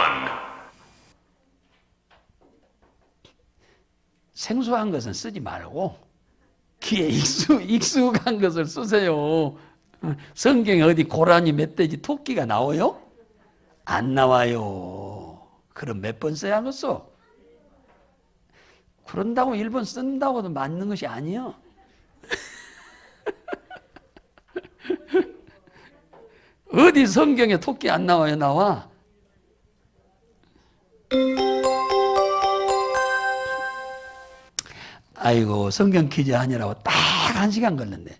생소한 것은 쓰지 말고 귀에 익숙한 것을 쓰세요. 성경에 어디 고라니, 멧돼지, 토끼가 나와요? 안 나와요. 그럼 몇 번 써야 하겠어? 그런다고 1번 쓴다고도 맞는 것이 아니에요. 어디 성경에 토끼 안 나와요? 나와? 아이고, 성경 퀴즈 하느라고 딱 1시간 걸렸네.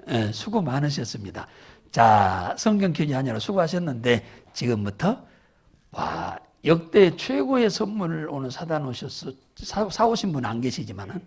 예, 수고 많으셨습니다. 자, 성경 퀴즈 하느라 수고하셨는데 지금부터 역대 최고의 선물을 오늘 사다 놓으셨어. 사오신 분 안 계시지만은